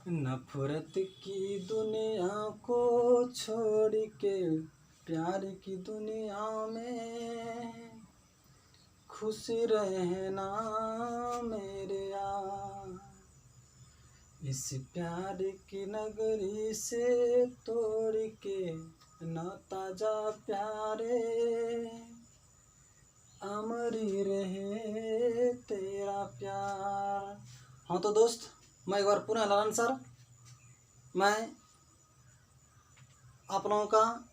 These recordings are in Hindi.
नफरत की दुनिया को छोड़ के प्यार की दुनिया में खुश रहना मेरे यार। इस प्यार की नगरी से तोड़ के नाता जा प्यारे, अमरी रहे तेरा प्यार। हाँ तो दोस्त, मैं एक बार पुनः लालन सर, मैं आप लोगों का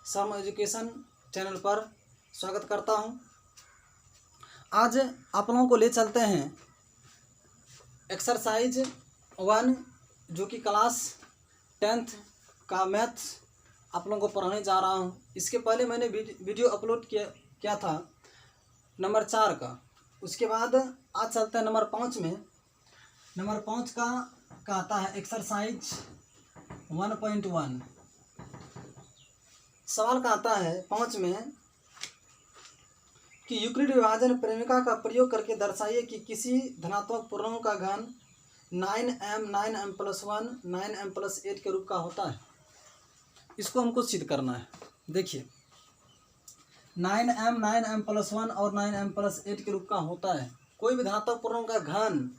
शर्मा एजुकेशन चैनल पर स्वागत करता हूं। आज आप लोगों को ले चलते हैं एक्सरसाइज 1 जो कि क्लास 10th का मैथ्स आप लोगों को पढ़ाने जा रहा हूं। इसके पहले मैंने वीडियो अपलोड किया था नंबर 4 का। उसके बाद आज चलते हैं नंबर 5 में। नंबर 5 का आता है एक्सरसाइज 1.1। सवाल का आता है 5 में कि यूक्लिड विभाजन प्रेमिका का प्रयोग करके दर्शाइए कि किसी धनात्मक पूर्णांक का घन 9m 9m+1 9m+8 के रूप का होता है। इसको हमको सिद्ध करना है। देखिए 9m 9m+1 और 9m+8 के रूप का होता है। कोई भी धनात्मक पूर्णांक का घन,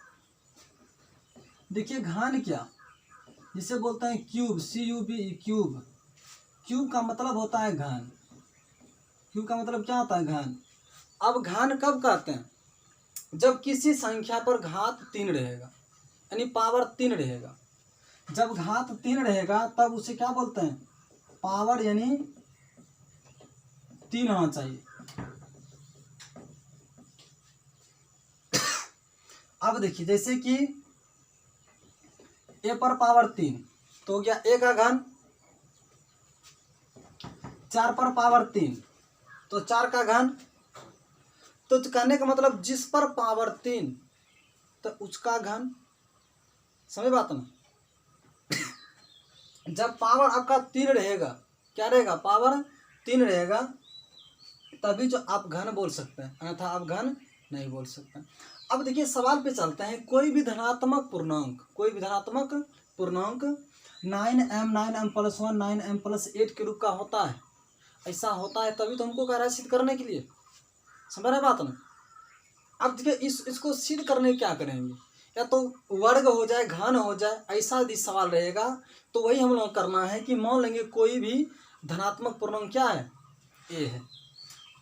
देखिए घन क्या, जिसे बोलते हैं क्यूब, CUB क्यूब। क्यूब का मतलब होता है घन। क्यूब का मतलब क्या होता है? घन। अब घन कब कहते हैं? जब किसी संख्या पर घात 3 रहेगा, यानी पावर 3 रहेगा। जब घात 3 रहेगा तब उसे क्या बोलते हैं? पावर यानी 3 होना चाहिए। अब देखिए जैसे कि a पर पावर 3 तो हो गया a का घन, 4 पर पावर 3 तो 4 का घन। तो कहने का मतलब जिस पर पावर 3 तो उसका घन। समझ बात ना? जब पावर आपका 3 रहेगा, क्या रहेगा? पावर 3 रहेगा, तभी जो आप घन बोल सकते हैं, अन्यथा आप घन नहीं बोल सकते। अब देखिए सवाल पे चलते हैं। कोई भी धनात्मक पूर्णांक 9m 9m+1 9m+8 के रूप का होता है। ऐसा होता है तभी तो हमको कह रहा है सिद्ध करने के लिए। समझ रहे बात ना? अब देखिए इसको सिद्ध करने क्या करेंगे? या तो वर्ग हो जाए, घन हो जाए, ऐसा यदि सवाल रहेगा तो वही हम लोग करना है कि मान लेंगे कोई भी धनात्मक पूर्णांक क्या है? a है।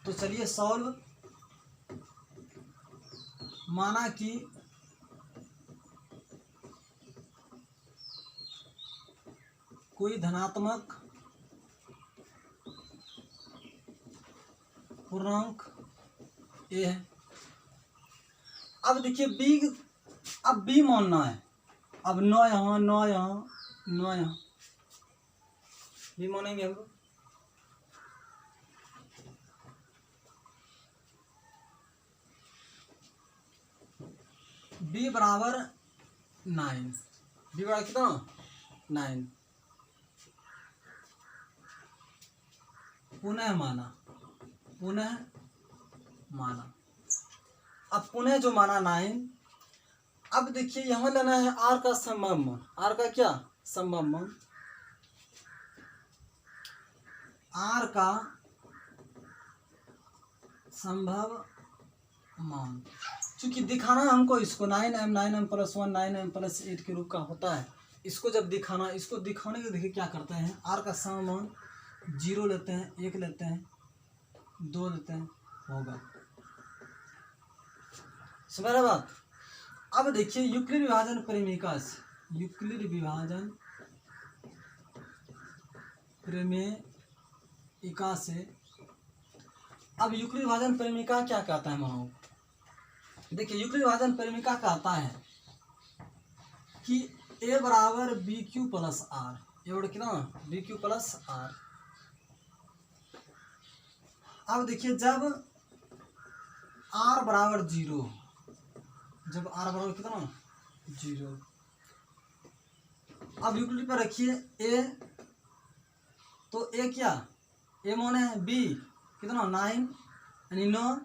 तो चलिए सॉल्व। माना कि कोई धनात्मक पूर्णांक a है। अब देखिए b मानना है। अब 9 यहाँ, 9 यहाँ, 9 यहाँ, b मानेंगे हम लोग। b बराबर 9। b बराबर कितना? 9। पुनः माना। अब पुनः जो माना 9। अब देखिए यहाँ लेना है r का संभव मान। r का क्या? संभव मान। r का संभव मान, क्योंकि दिखाना हमको इसको 9m 9m+1 9m+8 के रूप का होता है। इसको जब दिखाना, इसको दिखाने के देखिए क्या करते हैं, r का संभव मान 0 लेते हैं, 1 लेते हैं, 2 लेते हैं, होगा। समझ रहे बात? अब देखिए यूक्लिड विभाजन प्रेमिका से, यूक्लिड विभाजन प्रेमिका से, अब यूक्लिड विभाजन प्रेमिका क्या कहता है मानो? देखिए यूक्लिड विभाजन प्रेमिका कहता है कि a बराबर BQ प्लस R। ये बड़ा कितना? BQ plus R। अब देखिए जब R बराबर 0, जब R बराबर कितना? 0। अब यूक्लिड पर रखिए a, तो a क्या? a माने है b कितना? 9, यानी 9,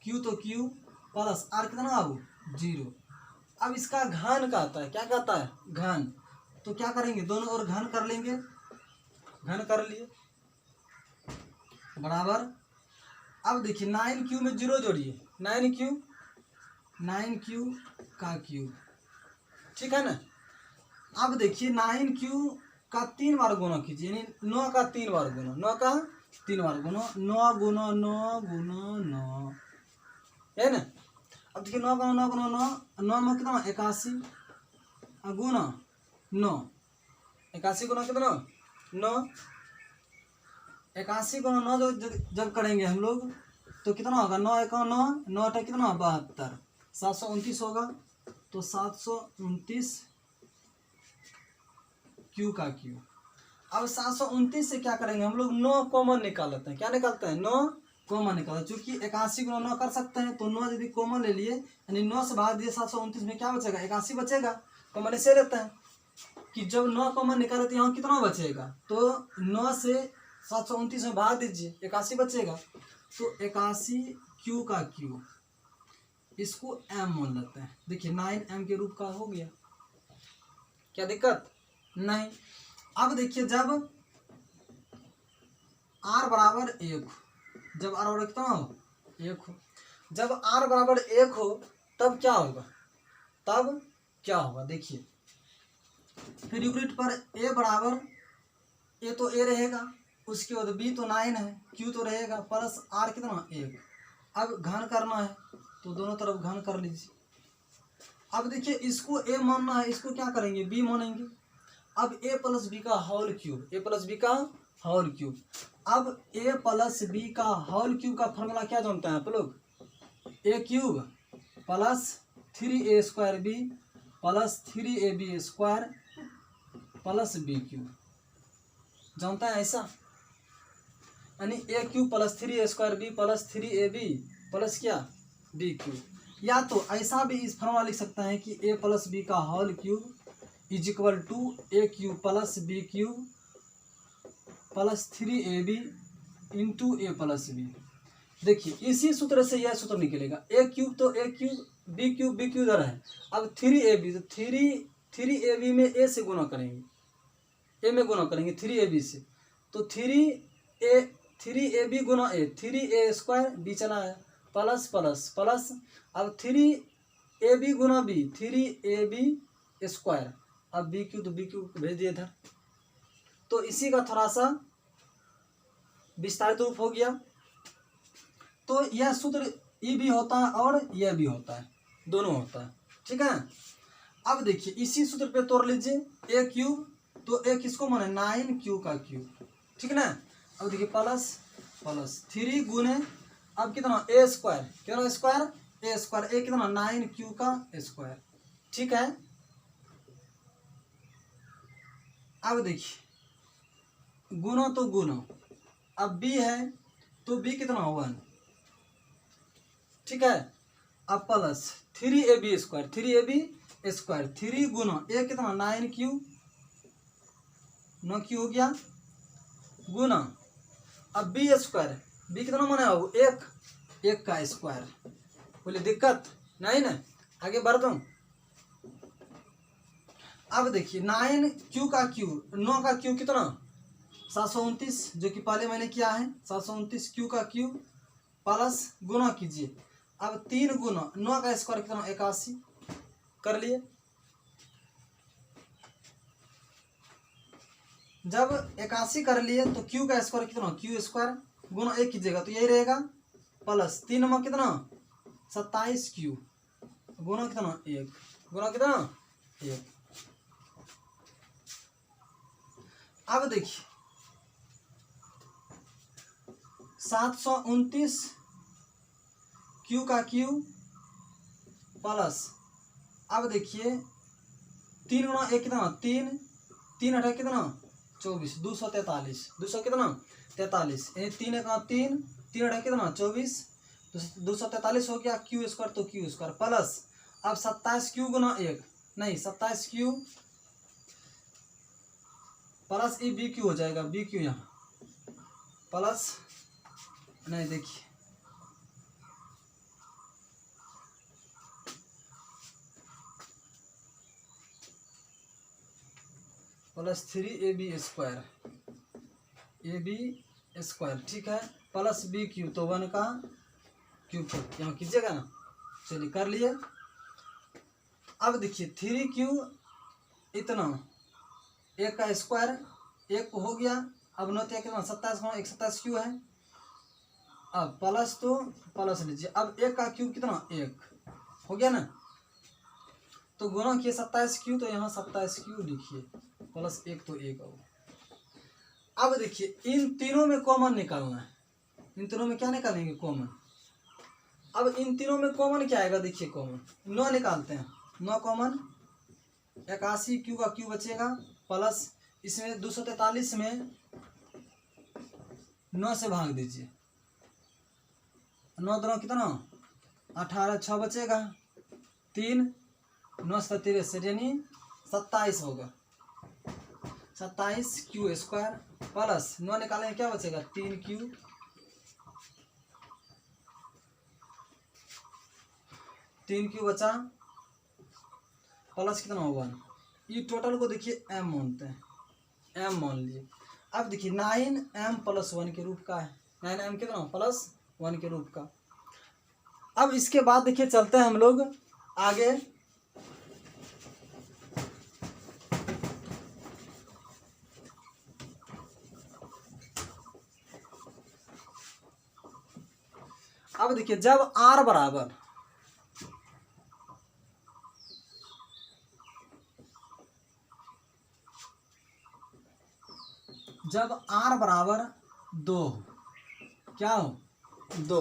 q तो q प्लस r कितना? अब 0। अब इसका घन कहता है, क्या कहता है, घन। तो क्या करेंगे, दोनों ओर घन कर लेंगे, घन कर लिए, बराबर। अब देखिए 9 क्यू में 0 जोड़िए, 9 क्यू का क्यूब, ठीक है ना। अब देखिए 9 क्यू का 3 बार गुना कीजिए, यानी 9 का 3 बार गुना, 9 का 3 बार गुना, 9 गुना 9 गुना 9, है ना। अब देखिए 9 गुना 9 गुना 9, 9 में कितना 81 गुना 9, 81 गुना कितना 9, 81 गुना 9 जब करेंगे हम लोग तो कितना होगा, 9 1 9, 9 8 कितना 72, 729 होगा। तो 729 क्यू का क्यू। अब 729 से क्या करेंगे हम लोग, 9 कॉमन निकाल लेते हैं, क्या निकालते हैं, 9 कॉमन निकालते हैं। चूंकि 81 गुना 9 कर सकते हैं, तो 9 यदि कॉमन ले लिए, यानी 9 से भाग दिए 729 में क्या बचेगा, 81 बचेगा। कॉमन ऐसे लेते हैं कि जब 9 कॉमन निकाले तो यहाँ कितना बचेगा, तो 9 से 729 में भाग दीजिए, 81 बचेगा। तो 81 क्यू का क्यू, इसको m मान लेते हैं। देखिए 9m के रूप का हो गया, क्या दिक्कत नहीं। अब देखिए जब r बराबर 1 हो, जब r बराबर कितना हो, 1 हो, जब r बराबर 1 हो तब क्या होगा, तब क्या होगा, देखिए फिर यूक्लिड पर a बराबर, a तो a रहेगा, उसके बाद b तो 9 है, q तो रहेगा, प्लस r कितना 1। अब घन करना है तो दोनों तरफ घन कर लीजिए। अब देखिए इसको a मानना है, इसको क्या करेंगे, b मानेंगे। अब a प्लस बी का whole cube, a plus b का होल क्यूब। अब a प्लस बी का होल क्यूब का फॉर्मूला क्या जानते हैं आप लोग, a cube plus 3a square b plus 3ab square plus b cube, जानता है ऐसा, यानी a cube plus 3a square b plus 3ab plus क्या b क्यूब। या तो ऐसा भी इस फॉर्मूला लिख सकते हैं कि a प्लस बी का whole cube is equal to a cube plus b cube plus 3ab into a plus b. देखिए इसी सूत्र से यह सूत्र निकलेगा, a क्यूब तो a क्यूब, b क्यूब इधर है। अब 3ab तो 3ab में a से गुना करेंगे, a में गुना करेंगे 3ab से, तो 3ab Guna a, 3a square b चला है, प्लस प्लस प्लस। अब 3ab गुना b, 3ab स्क्वायर, अब b क्यूब तो b क्यूब भेज दिए इधर। तो इसी का थोड़ा सा विस्तारित रूप हो गया। तो यह सूत्र ये भी होता है और यह भी होता है, दोनों होता है, ठीक है। अब देखिए इसी सूत्र पे तोड़ लीजिए, a क्यूब तो a किसको माने 9q का क्यूब, ठीक ना। अब देखिए प्लस प्लस 3 गुने, अब कितना a स्क्वायर, कितना स्क्वायर a स्क्वायर, a कितना 9q का स्क्वायर, ठीक है। अब देखिए गुना तो गुना, अब b है तो b कितना 1, ठीक है। अब plus 3ab square, 3ab square, 3 Guna a कितना 9q, 9q हो गया, गुना अब b स्क्वायर, b कितना माना हो, 1 का स्क्वायर। बोले दिक्कत नहीं ना, आगे बढ़ता हूँ। अब देखिए 9q का क्यू, 9 का क्यू कितना 729, जो कि पहले मैंने किया है, 729 क्यू का क्यू प्लस गुना कीजिए। अब 3 गुना 9 का स्क्वायर कितना 81 कर लिए। जब 81 कर लिए तो क्यू का स्क्वायर कितना, क्यू स्क्वायर गुना 1 कीजिएगा तो यही रहेगा, प्लस 3 में कितना 27 क्यू गुना कितना 1, गुना कितना 1। अब देखिए 729 क्यू का क्यू प्लस, अब देखिए 3 गुना 1 कितना 3, 3 अठा कितना 24, 243, 200 कितना 43, 3 1 3, 3 अठा कितना 24, 243 हो गया। क्यू स्क्वायर तो क्यू स्क्वायर प्लस, अब 27 क्यू गुना 1 नहीं 27 क्यू प्लस ये बी क्यू हो जाएगा, बी क्यू यहाँ प्लस नहीं, देखिए प्लस 3ab² ab², ठीक है, प्लस b³ तो 1 का क्यूब यहाँ कीजिएगा ना। चलिए कर लिए। अब देखिए 3q इतना 1 का स्क्वायर 1 हो गया। अब 9 कितना 27 का 127 क्यू है। अब प्लस तो प्लस लीजिए। अब 1 का क्यूब कितना 1 हो गया ना, तो गुना किए 27 क्यू, तो यहाँ 27 क्यू लिखिए, प्लस 1 तो 1 हो। अब देखिए इन तीनों में कॉमन निकालना है। इन तीनों में क्या निकालेंगे कॉमन। अब इन तीनों में कॉमन क्या आएगा, देखिए कॉमन 9 निकालते हैं। 9 कॉमन 81 क्यू का क्यू बचेगा, प्लस इसमें 243 में 9 से भाग दीजिए। 9 दोनों कितना 18, 6 बचेगा 3, 9 से 63 यानी 27 होगा। 27 क्यू स्क्वायर प्लस 9 निकालेंगे क्या बचेगा 3q, बचा, प्लस कितना 1। ये टोटल को देखिए m मानते हैं, m मान लिए। अब देखिए 9m+1 के रूप का है। 9m कितना +1 के रूप का। अब इसके बाद देखिए चलते हैं हम लोग आगे। अब देखिए जब r बराबर जब r बराबर 2 क्या हो 2,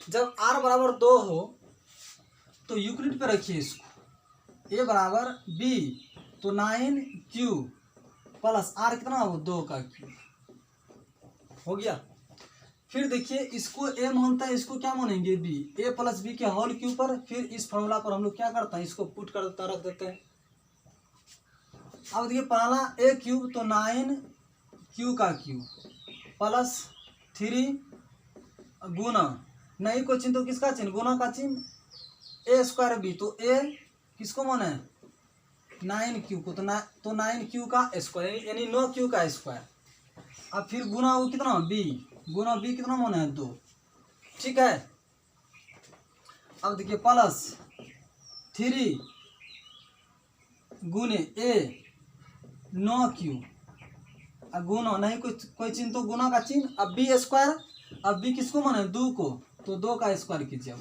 जब r बराबर 2 हो तो यूक्लिड पे रखिए इसको। a बराबर b तो 9q प्लस r कितना हो 2 का क्यूब हो गया। फिर देखिए इसको a मानता है, इसको क्या मानेंगे b, a प्लस b के होल क्यूब पर। फिर इस फॉर्मूला पर हम लोग क्या करते हैं, इसको पुट कर देता रख देते हैं। अब देखिए पहला a³ तो 9q का क्यूब प्लस 3 गुना नहीं कोई चिन्ह तो किसका चिन्ह गुना का चिन्ह a² b तो a किसको माना है 9q को, तो 9q का स्क्वायर यानी 9q का स्क्वायर। अब फिर गुना वो कितना b, गुना b कितना माना है 2, ठीक है। अब देखिए प्लस 3 गुने a 9q गुना नहीं कोई चिन्ह तो गुना का चिन्ह। अब b², अब b किसको माना है 2 को, तो 2 का स्क्वायर कीजिए।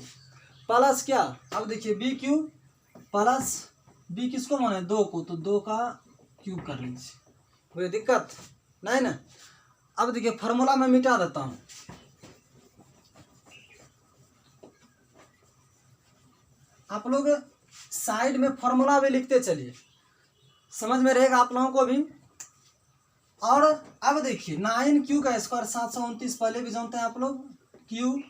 प्लस क्या, अब देखिए b³ प्लस b किसको माना है 2 को, तो 2 का क्यूब कर लीजिए। कोई दिक्कत नहीं ना। अब देखिए फार्मूला मैं मिटा देता हूं। आप लोग साइड में फार्मूला भी लिखते चलिए, समझ में रहेगा आप लोगों को भी। और अब देखिए 9q का स्क्वायर 729 पहले भी जानते हैं आप लोग, q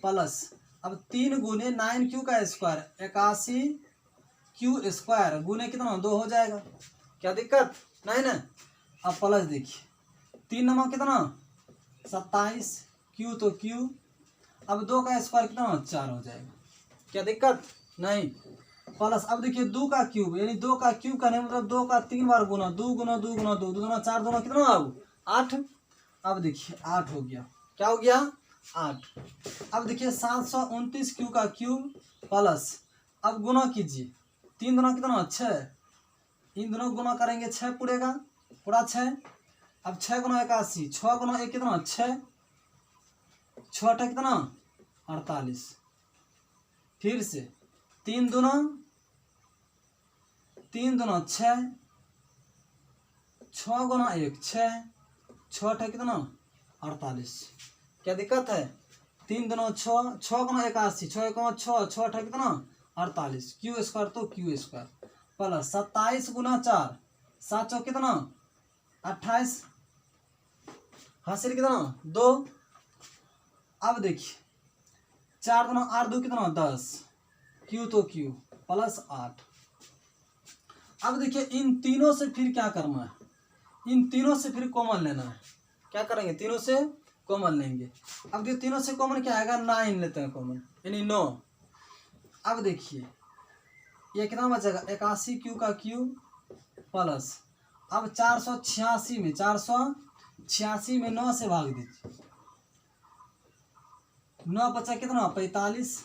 प्लस अब 3 गुने 9q का स्क्वायर 81q स्क्वायर गुने कितना 2 हो जाएगा, क्या दिक्कत नहीं ना। अब प्लस देखिए 3 नंबर कितना 27 q तो q, अब 2 का स्क्वायर कितना 4 हो जाएगा, क्या दिक्कत नहीं। प्लस अब देखिए 2 का क्यूब यानी 2 का क्यूब करने मतलब 2 का 3 बार गुना, 2 गुना 2 गुना 2 2 गुना 4 2 कितना अब 8। अब देखिए 8 हो गया, क्या हो गया 8। अब देखिए 729 क्यू का क्यूब प्लस अब गुना कीजिए 3 गुना कितना 6, इन दोनों गुना करेंगे 6 पूरेगा पूरा 6। अब 6 गुना 81, 6 गुना 1 कितना 6, 6 कितना 48। फिर से 3 दूना 6, 6 गुना 1 6, 6 कितना 48, क्या दिक्कत है। 3 दूना 6, 6 गुना 81, 6 गुना 6, 6 कितना 48, क्यू स्क्वायर तो क्यू स्क्वायर प्लस 27 गुना 4, 7 चौक कितना 28, हासिल कितना 2। अब देखिए 4 गुना 8 2 कितना 10, क्यू तो क्यू प्लस 8। अब देखिए इन तीनों से फिर क्या करना है, इन तीनों से फिर कॉमन लेना है। क्या करेंगे तीनों से कॉमन लेंगे। अब देखिए तीनों से कॉमन क्या आएगा 9 लेते हैं कॉमन यानी 9। अब देखिए ये कितना बचेगा 81 क्यू का क्यूब प्लस अब 486 में 486 में 9 से भाग दीजिए। 9 बचा कितना 45,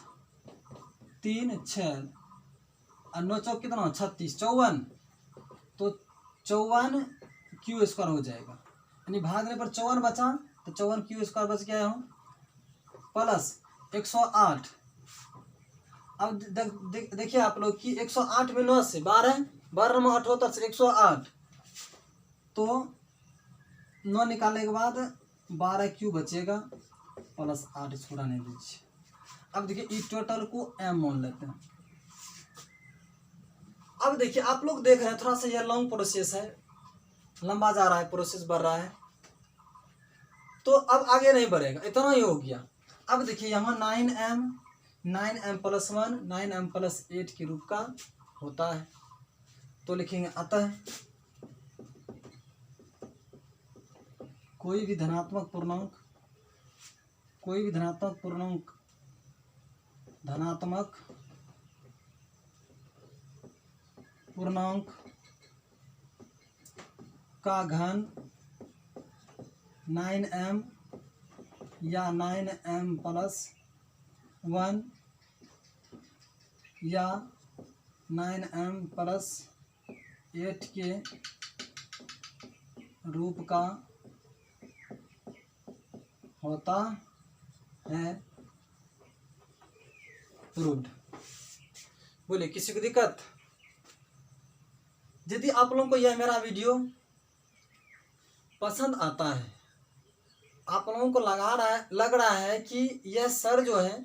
3 6 और 9 चौक कितना 36, 54। तो 54 क्यू स्क्वायर हो जाएगा, यानी भागने पर 54 बचा, तो 54 क्यू स्क्वायर बच गया हूँ प्लस 108। अब देखिए आप लोग कि 108 में 9 से 12, 12 में 78 से 108, तो 9 निकालने के बाद 12 क्यू बचेगा प्लस 8 इसको रहने दीजिए। अब देखिए इस टोटल को m मान लेते हैं। अब देखिए आप लोग देख रहे हैं थोड़ा सा यह लॉन्ग प्रोसेस है, लंबा जा रहा है, प्रोसेस बढ़ रहा है, तो अब आगे नहीं बढ़ेगा, इतना ही हो गया। अब देखिए यहाँ 9m प्लस 1 9m प्लस 8 के रूप का होता है, तो लिखेंगे अतः कोई भी धनात्मक पूर्णांक का घन 9m या 9m प्लस 1 या 9m प्लस 8 के रूप का होता है प्रूव्ड। बोलिए किसी को दिक्कत? यदि आप लोगों को यह मेरा वीडियो पसंद आता है, आप लोगों को लग रहा है कि यह सर जो है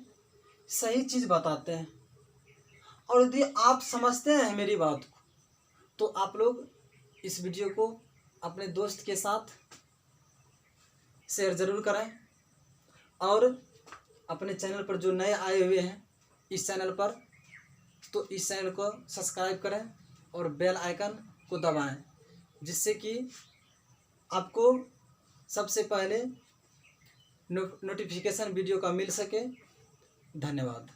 सही चीज़ बताते हैं, और यदि आप समझते हैं मेरी बात को, तो आप लोग इस वीडियो को अपने दोस्त के साथ शेयर ज़रूर करें, और अपने चैनल पर जो नए आए हुए हैं इस चैनल पर, तो इस चैनल को सब्सक्राइब करें और बेल आइकन को दबाएं, जिससे कि आपको सबसे पहले नोटिफिकेशन वीडियो का मिल सके। धन्यवाद।